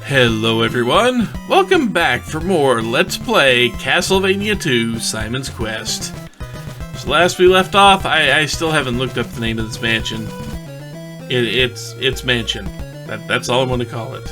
Hello everyone, welcome back for more Let's Play Castlevania 2 Simon's Quest. So last we left off, I still haven't looked up the name of this mansion. It's mansion. That's all I'm going to call it.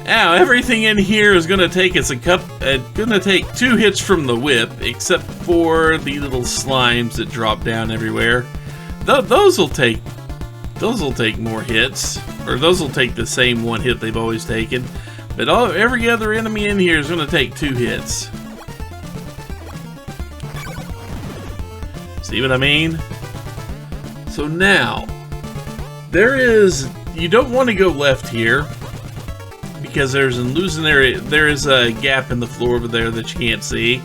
Now, everything in here is going to take us gonna take 2 hits from the whip, except for the little slimes that drop down everywhere. Those will take more hits. Or those will take the same 1 hit they've always taken. But every other enemy in here is going to take 2 hits. See what I mean? So now, you don't want to go left here, because there's an illusionary, there is a gap in the floor over there that you can't see.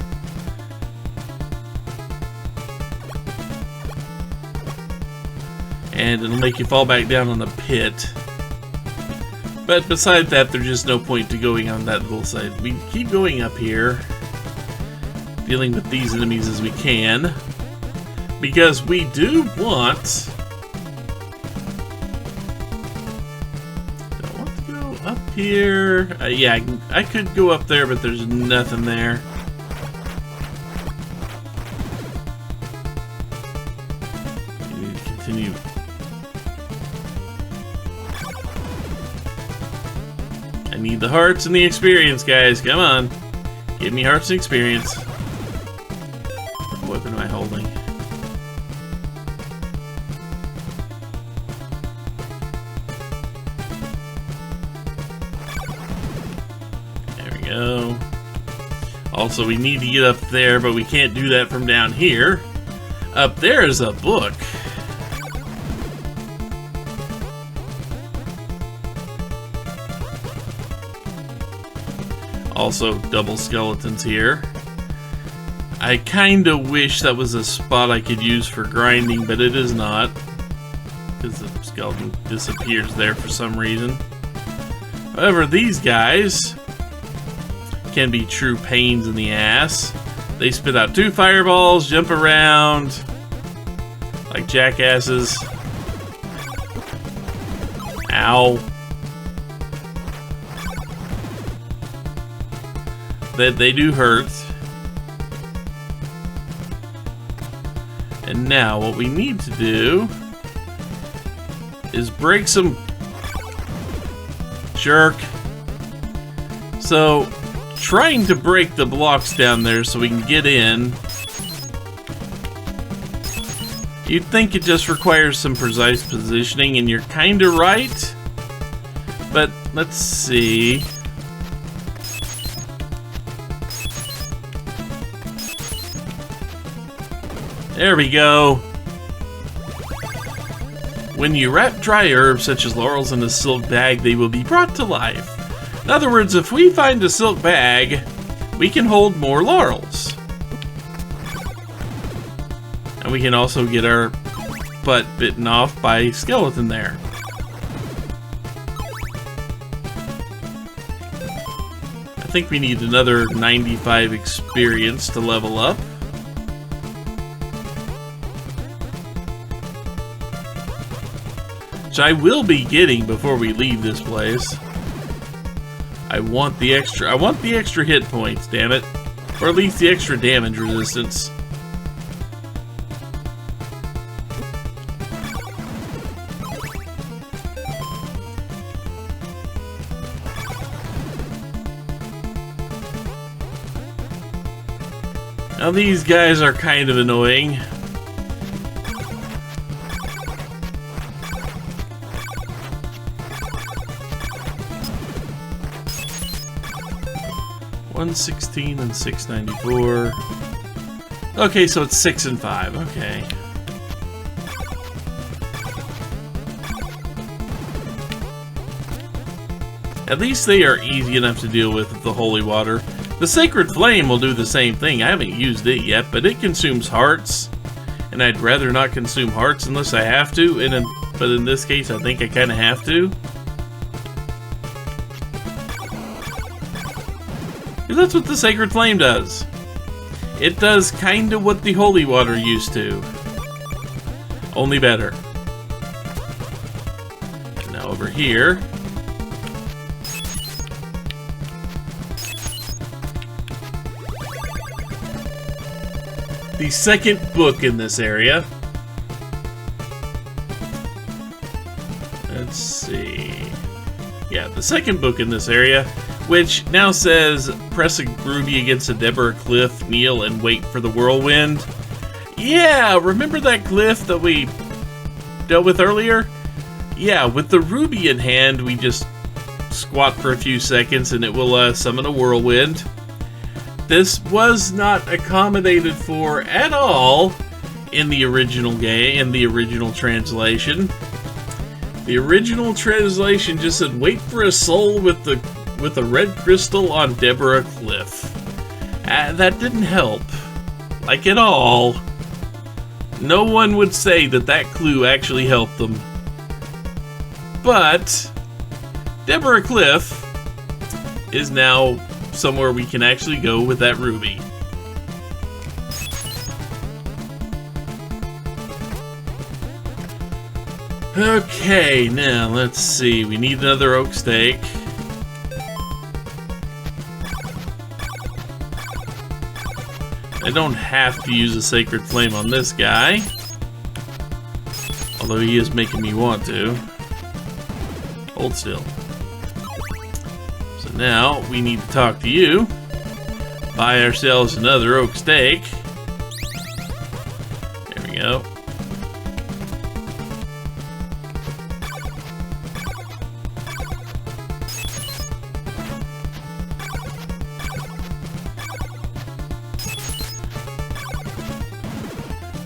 And it'll make you fall back down on the pit. But besides that, there's just no point to going on that little side. We keep going up here, dealing with these enemies as we can, because we do want... I want to go up here. Yeah, I could go up there, but there's nothing there. We need to continue. I need the hearts and the experience, guys. Come on. Give me hearts and experience. What weapon am I holding? There we go. Also, we need to get up there, but we can't do that from down here. Up there is a book. Also, double skeletons here. I kinda wish that was a spot I could use for grinding, but it is not, because the skeleton disappears there for some reason. However, these guys can be true pains in the ass. They spit out 2 fireballs, jump around like jackasses. Ow. They do hurt. And now what we need to do is break some... Jerk. So, trying to break the blocks down there so we can get in. You'd think it just requires some precise positioning, and you're kinda right. But let's see. There we go. When you wrap dry herbs such as laurels in a silk bag, they will be brought to life. In other words, if we find a silk bag, we can hold more laurels. And we can also get our butt bitten off by a skeleton there. I think we need another 95 experience to level up. Which I will be getting before we leave this place. I want the extra hit points, damn it. Or at least the extra damage resistance. Now these guys are kind of annoying. $116 and $694. Okay, so it's 6 and 5. Okay. At least they are easy enough to deal with the holy water. The sacred flame will do the same thing. I haven't used it yet, but it consumes hearts, and I'd rather not consume hearts unless I have to. But in this case, I think I kind of have to. That's what the sacred flame does. It does kinda what the holy water used to. Only better. Now over here. the second book in this area. Let's see. Yeah, the second book in this area, which now says press a ruby against a Deborah cliff, kneel, and wait for the whirlwind. Yeah, remember that cliff that we dealt with earlier? Yeah, with the ruby in hand, we just squat for a few seconds and it will summon a whirlwind. This was not accommodated for at all in the original game, in the original translation. The original translation just said, wait for a soul with a red crystal on Deborah Cliff. That didn't help. Like at all. No one would say that that clue actually helped them. But Deborah Cliff is now somewhere we can actually go with that ruby. Okay, now let's see. We need another oak stake. I don't have to use a sacred flame on this guy, although he is making me want to. Hold still. So now we need to talk to you. Buy ourselves another oak stake. There we go.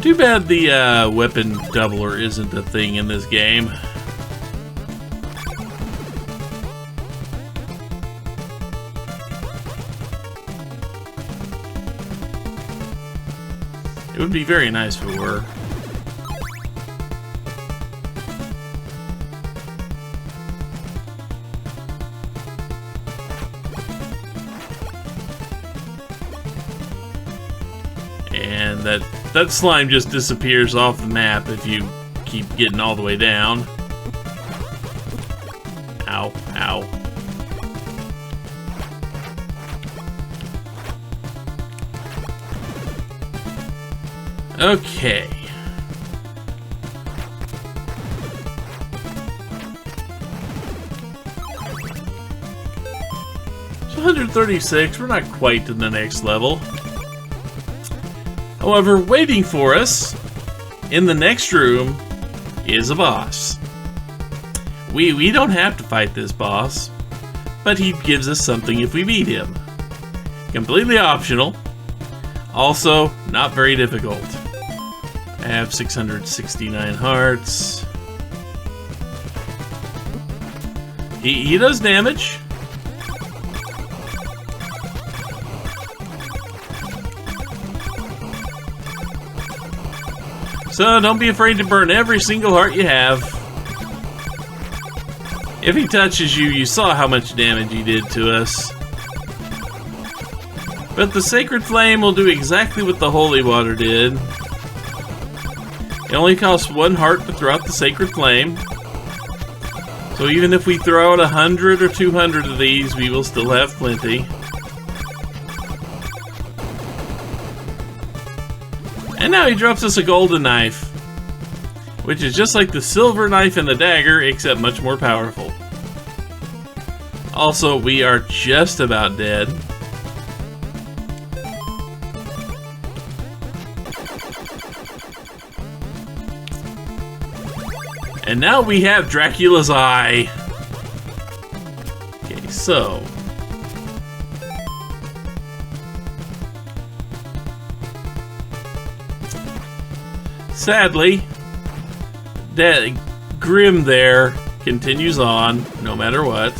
Too bad the weapon doubler isn't a thing in this game. It would be very nice if it were. And that slime just disappears off the map if you keep getting all the way down. Ow, ow. Okay. So 136, we're not quite to the next level. However, waiting for us in the next room is a boss. We don't have to fight this boss, but he gives us something if we beat him. Completely optional. Also, not very difficult. I have 669 hearts. He does damage. So don't be afraid to burn every single heart you have. If he touches you, you saw how much damage he did to us. But the Sacred Flame will do exactly what the Holy Water did. It only costs 1 heart to throw out the Sacred Flame. So even if we throw out 100 or 200 of these, we will still have plenty. And now he drops us a golden knife, which is just like the silver knife and the dagger, except much more powerful. Also, we are just about dead. And now we have Dracula's Eye. Okay, so sadly, that Grim there continues on, no matter what.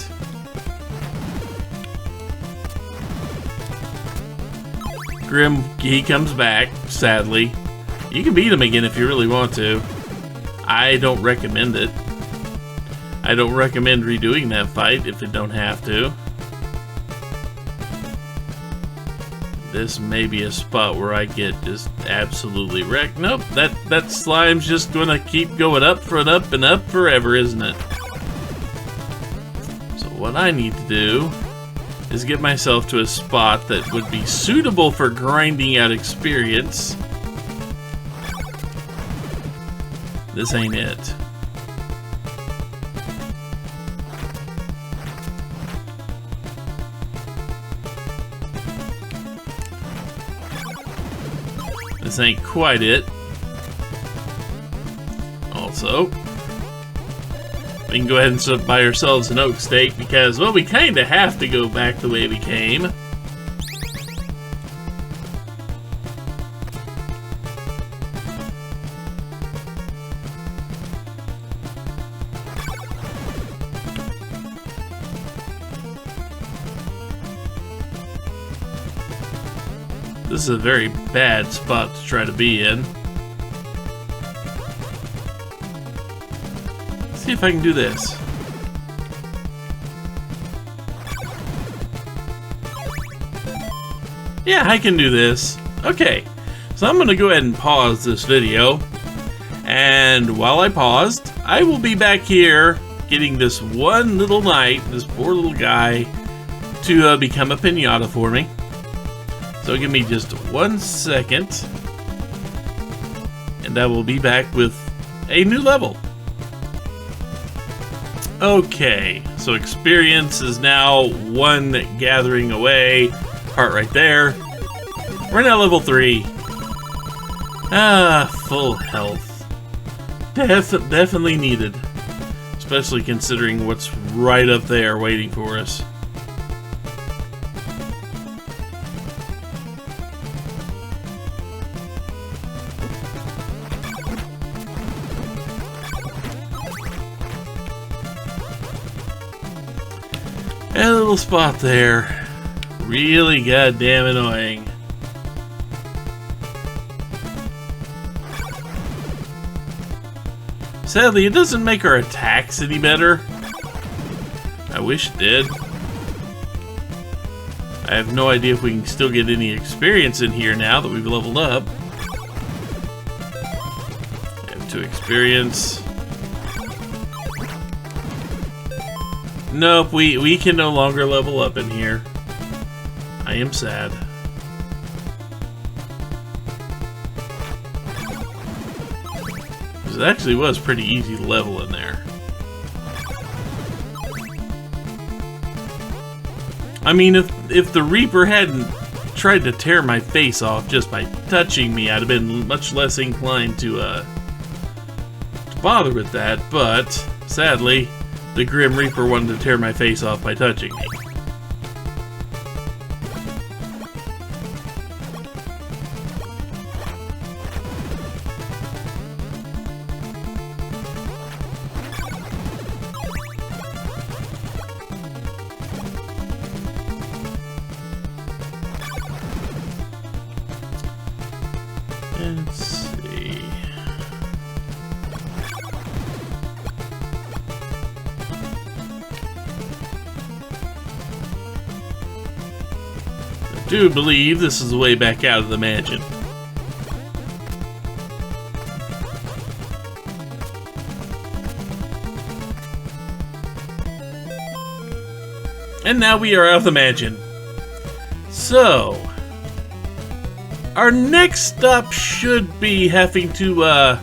Grim, he comes back, sadly. You can beat him again if you really want to. I don't recommend it. I don't recommend redoing that fight if you don't have to. This may be a spot where I get just absolutely wrecked. Nope, that slime's just gonna keep going up and up and up forever, isn't it? So what I need to do is get myself to a spot that would be suitable for grinding out experience. This ain't it. This ain't quite it. Also, we can go ahead and buy ourselves an oak steak because, well, we kind of have to go back the way we came. This is a very bad spot to try to be in. Let's see if I can do this. Yeah, I can do this. Okay, so I'm gonna go ahead and pause this video. And while I paused, I will be back here getting this one little knight, this poor little guy, to become a pinata for me. So give me just 1 second, and I will be back with a new level. Okay, so experience is now 1 gathering away. Heart right there. We're now level 3. Ah, full health. Definitely needed. Especially considering what's right up there waiting for us. That little spot there, really goddamn annoying. Sadly, it doesn't make our attacks any better. I wish it did. I have no idea if we can still get any experience in here now that we've leveled up. I have 2 experience. Nope, we can no longer level up in here. I am sad. It actually was pretty easy to level in there. I mean, if the Reaper hadn't tried to tear my face off just by touching me, I'd have been much less inclined to bother with that, but sadly, the Grim Reaper wanted to tear my face off by touching me. Let's see. I do believe this is the way back out of the mansion. And now we are out of the mansion. So, our next stop should be having to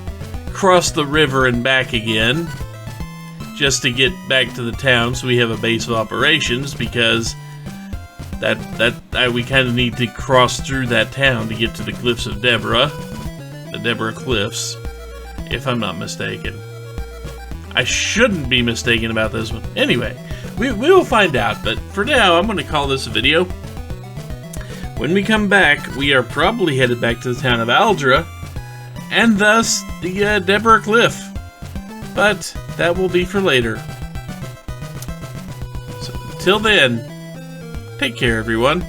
cross the river and back again, just to get back to the town so we have a base of operations, because we kind of need to cross through that town to get to the Cliffs of Deborah, the Deborah Cliffs, if I'm not mistaken. I shouldn't be mistaken about this one. Anyway, we will find out, but for now, I'm going to call this a video. When we come back, we are probably headed back to the town of Aldra, and thus the Deborah Cliff. But that will be for later. So until then, take care, everyone.